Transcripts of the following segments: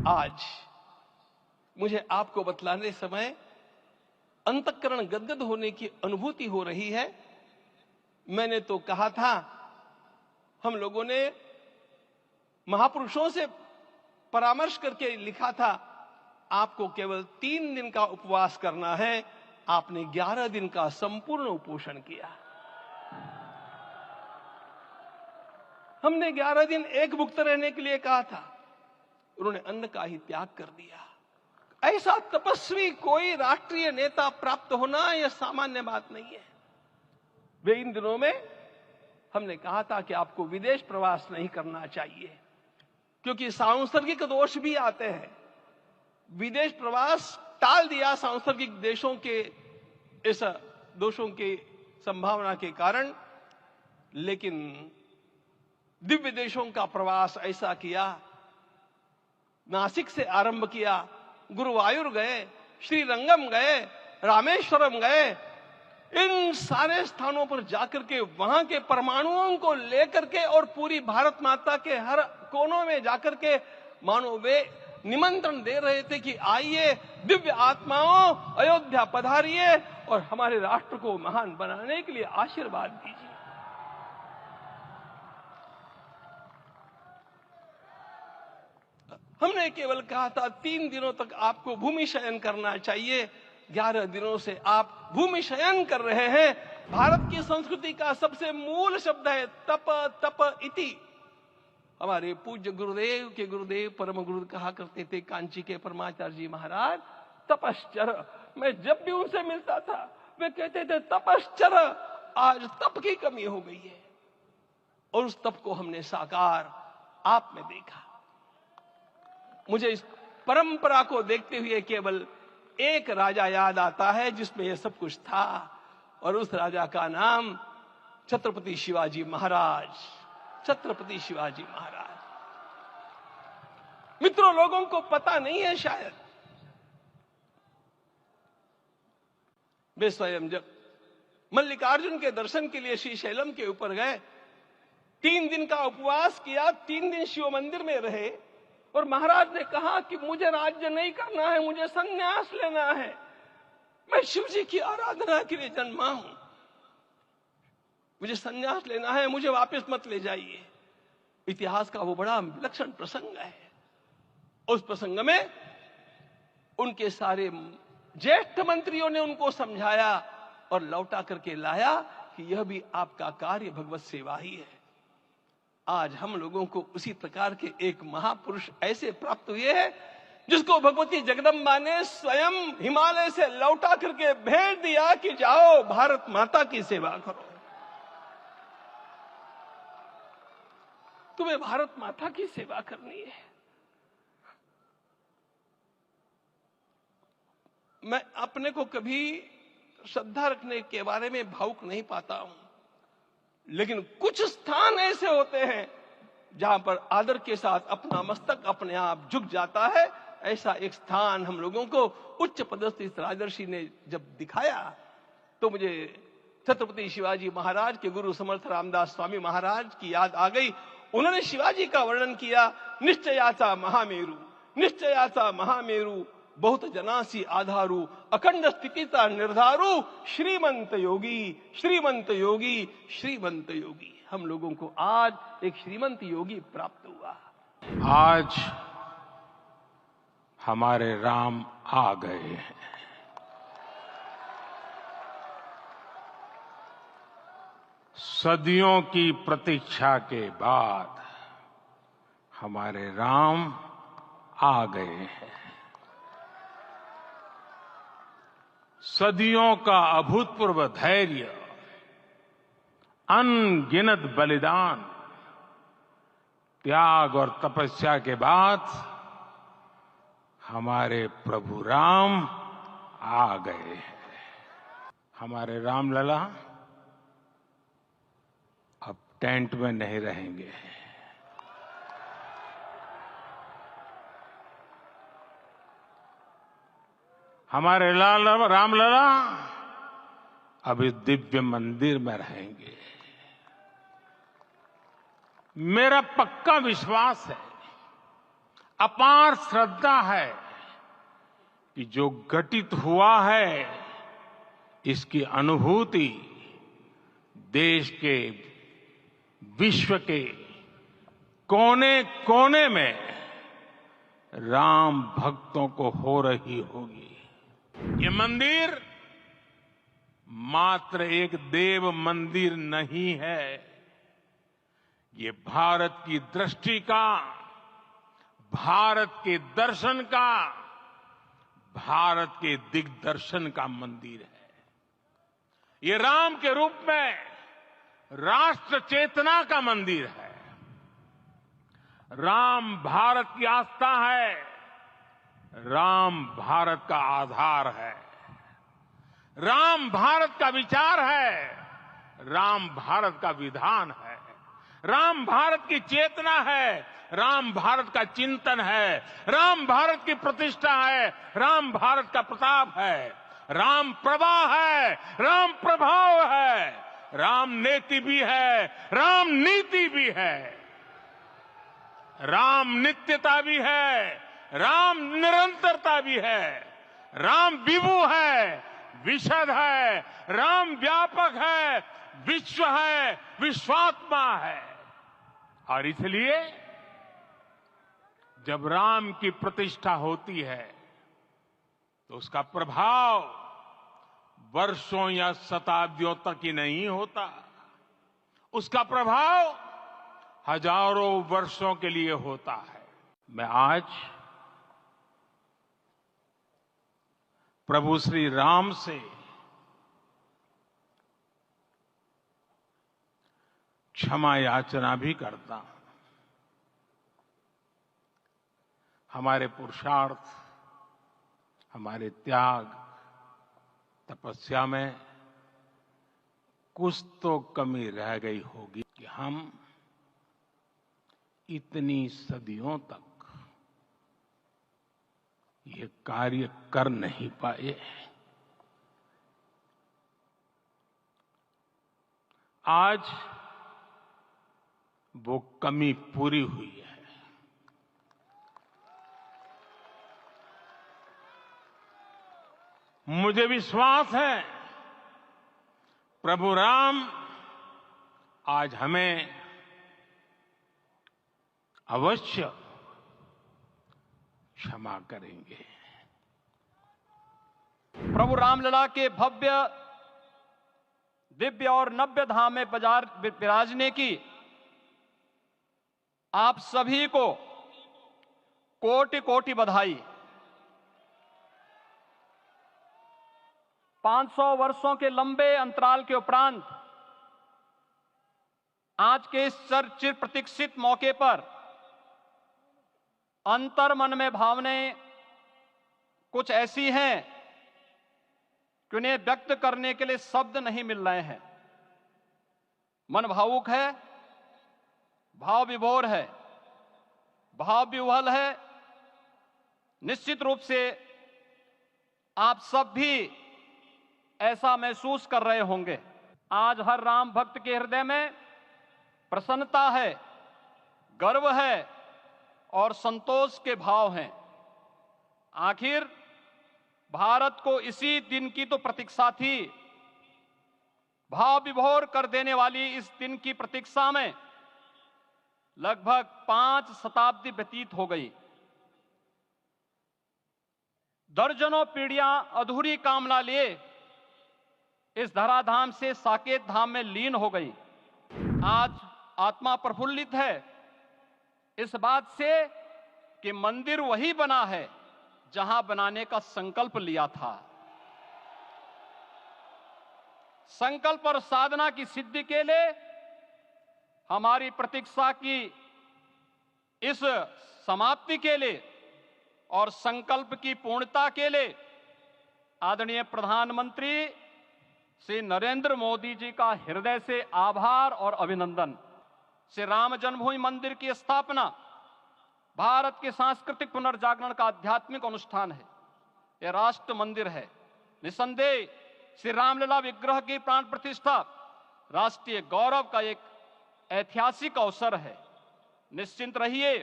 आज मुझे आपको बतलाने समय अंतःकरण गदगद होने की अनुभूति हो रही है। मैंने तो कहा था, हम लोगों ने महापुरुषों से परामर्श करके लिखा था, आपको केवल 3 दिन का उपवास करना है। आपने 11 दिन का संपूर्ण उपोषण किया। हमने 11 दिन एक भुक्त रहने के लिए कहा था, उन्होंने अन्न का ही त्याग कर दिया। ऐसा तपस्वी कोई राष्ट्रीय नेता प्राप्त होना यह सामान्य बात नहीं है। वे इन दिनों में हमने कहा था कि आपको विदेश प्रवास नहीं करना चाहिए, क्योंकि सांसर्गिक दोष भी आते हैं। विदेश प्रवास टाल दिया सांसर्गिक देशों के इस दोषों की संभावना के कारण, लेकिन दिव्य देशों का प्रवास ऐसा किया। नासिक से आरंभ किया, गुरुवायूर गए, श्रीरंगम गए, रामेश्वरम गए। इन सारे स्थानों पर जाकर के वहां के परमाणुओं को लेकर के और पूरी भारत माता के हर कोनों में जाकर के मानो वे निमंत्रण दे रहे थे कि आइए दिव्य आत्माओं, अयोध्या पधारिए और हमारे राष्ट्र को महान बनाने के लिए आशीर्वाद दीजिए। हमने केवल कहा था 3 दिनों तक आपको भूमि शयन करना चाहिए। 11 दिनों से आप भूमि शयन कर रहे हैं। भारत की संस्कृति का सबसे मूल शब्द है तप तप इति। हमारे पूज्य गुरुदेव के गुरुदेव परम गुरु कहा करते थे, कांची के परमाचार्य जी महाराज, तपश्चर। मैं जब भी उनसे मिलता था वे कहते थे तपश्चर। आज तप की कमी हो गई है और उस तप को हमने साकार आप में देखा। मुझे इस परंपरा को देखते हुए केवल एक राजा याद आता है जिसमें यह सब कुछ था, और उस राजा का नाम छत्रपति शिवाजी महाराज। छत्रपति शिवाजी महाराज। मित्रों, लोगों को पता नहीं है शायद, वे स्वयं जब मल्लिकार्जुन के दर्शन के लिए श्रीशैलम के ऊपर गए, 3 दिन का उपवास किया, 3 दिन शिव मंदिर में रहे और महाराज ने कहा कि मुझे राज्य नहीं करना है, मुझे संन्यास लेना है। मैं शिव जी की आराधना के लिए जन्मा हूं, मुझे संन्यास लेना है, मुझे वापस मत ले जाइए। इतिहास का वो बड़ा विलक्षण प्रसंग है। उस प्रसंग में उनके सारे ज्येष्ठ मंत्रियों ने उनको समझाया और लौटा करके लाया कि यह भी आपका कार्य भगवत सेवा ही है। आज हम लोगों को उसी प्रकार के एक महापुरुष ऐसे प्राप्त हुए हैं जिसको भगवती जगदम्बा ने स्वयं हिमालय से लौटा करके भेज दिया कि जाओ भारत माता की सेवा करो। तुम्हें भारत माता की सेवा करनी है। मैं अपने को कभी श्रद्धा रखने के बारे में भावुक नहीं पाता हूं, लेकिन कुछ स्थान ऐसे होते हैं जहां पर आदर के साथ अपना मस्तक अपने आप झुक जाता है। ऐसा एक स्थान हम लोगों को उच्च पदस्थ इस राजर्षि ने जब दिखाया तो मुझे छत्रपति शिवाजी महाराज के गुरु समर्थ रामदास स्वामी महाराज की याद आ गई। उन्होंने शिवाजी का वर्णन किया, निश्चयाचा महामेरु, निश्चयाचा महामेरु, बहुत जनासी आधारू, अखंड स्थितिता निर्धारू, श्रीमंत योगी, श्रीमंत योगी, श्रीमंत योगी। हम लोगों को आज एक श्रीमंत योगी प्राप्त हुआ। आज हमारे राम आ गए हैं। सदियों की प्रतीक्षा के बाद हमारे राम आ गए हैं। सदियों का अभूतपूर्व धैर्य, अनगिनत बलिदान, त्याग और तपस्या के बाद हमारे प्रभु राम आ गए हैं। हमारे रामलला अब टेंट में नहीं रहेंगे। हमारे रामलला अब इस दिव्य मंदिर में रहेंगे। मेरा पक्का विश्वास है अपार श्रद्धा है कि जो घटित हुआ है इसकी अनुभूति देश के, विश्व के कोने कोने में राम भक्तों को हो रही होगी। ये मंदिर मात्र एक देव मंदिर नहीं है, ये भारत की दृष्टि का, भारत के दर्शन का, भारत के दिग्दर्शन का मंदिर है। ये राम के रूप में राष्ट्र चेतना का मंदिर है। राम भारत की आस्था है, राम भारत का आधार है, राम भारत का विचार है, राम भारत का विधान है, राम भारत की चेतना है, राम भारत का चिंतन है, राम भारत की प्रतिष्ठा है, राम भारत का प्रताप है, राम प्रवाह है, राम प्रभाव है, राम नेति भी है, राम नीति भी है, राम नित्यता भी है, राम निरंतरता भी है, राम विभु है, विशद है, राम व्यापक है, विश्व है, विश्वात्मा है। और इसलिए जब राम की प्रतिष्ठा होती है तो उसका प्रभाव वर्षों या शताब्दियों तक ही नहीं होता, उसका प्रभाव हजारों वर्षों के लिए होता है। मैं आज प्रभु श्री राम से क्षमा याचना भी करता हूं। हमारे पुरुषार्थ, हमारे त्याग, तपस्या में कुछ तो कमी रह गई होगी कि हम इतनी सदियों तक ये कार्य कर नहीं पाए। आज वो कमी पूरी हुई है। मुझे विश्वास है प्रभु राम आज हमें अवश्य क्षमा करेंगे। प्रभु रामलला के भव्य, दिव्य और नव्य धाम में विराजने की आप सभी को कोटि कोटि बधाई। 500 वर्षों के लंबे अंतराल के उपरांत आज के इस चिर प्रतीक्षित मौके पर अंतर मन में भावनाएं कुछ ऐसी हैं कि उन्हें व्यक्त करने के लिए शब्द नहीं मिल रहे हैं। मन भावुक है, भाव विभोर है, भाव विह्वल है। निश्चित रूप से आप सब भी ऐसा महसूस कर रहे होंगे। आज हर राम भक्त के हृदय में प्रसन्नता है, गर्व है और संतोष के भाव हैं। आखिर भारत को इसी दिन की तो प्रतीक्षा थी। भाव विभोर कर देने वाली इस दिन की प्रतीक्षा में लगभग 5 शताब्दी व्यतीत हो गई। दर्जनों पीढ़ियां अधूरी कामना लिए इस धराधाम से साकेत धाम में लीन हो गई। आज आत्मा प्रफुल्लित है इस बात से कि मंदिर वही बना है जहां बनाने का संकल्प लिया था। संकल्प और साधना की सिद्धि के लिए हमारी प्रतीक्षा की इस समाप्ति के लिए और संकल्प की पूर्णता के लिए आदरणीय प्रधानमंत्री श्री नरेंद्र मोदी जी का हृदय से आभार और अभिनंदन। श्री राम जन्मभूमि मंदिर की स्थापना भारत के सांस्कृतिक पुनर्जागरण का आध्यात्मिक अनुष्ठान है। यह राष्ट्र मंदिर है। निसंदेह श्री रामलला विग्रह की प्राण प्रतिष्ठा राष्ट्रीय गौरव का एक ऐतिहासिक अवसर है। निश्चिंत रहिए,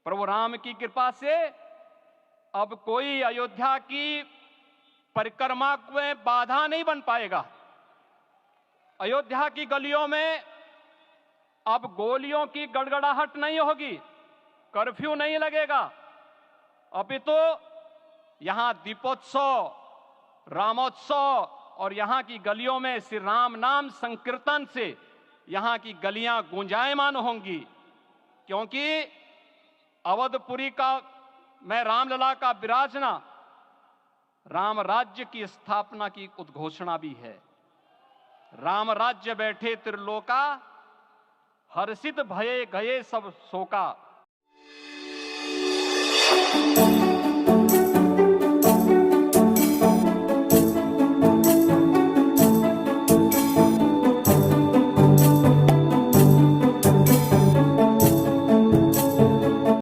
प्रभु राम की कृपा से अब कोई अयोध्या की परिक्रमा में बाधा नहीं बन पाएगा। अयोध्या की गलियों में अब गोलियों की गड़गड़ाहट नहीं होगी, कर्फ्यू नहीं लगेगा। अपितु यहां दीपोत्सव, रामोत्सव और यहां की गलियों में श्री राम नाम संकीर्तन से यहां की गलियां गुंजायमान होंगी, क्योंकि अवधपुरी का मैं रामलला का विराजना राम राज्य की स्थापना की उद्घोषणा भी है। राम राज्य बैठे त्रिलोका, हर्षित भये गए सब शोका।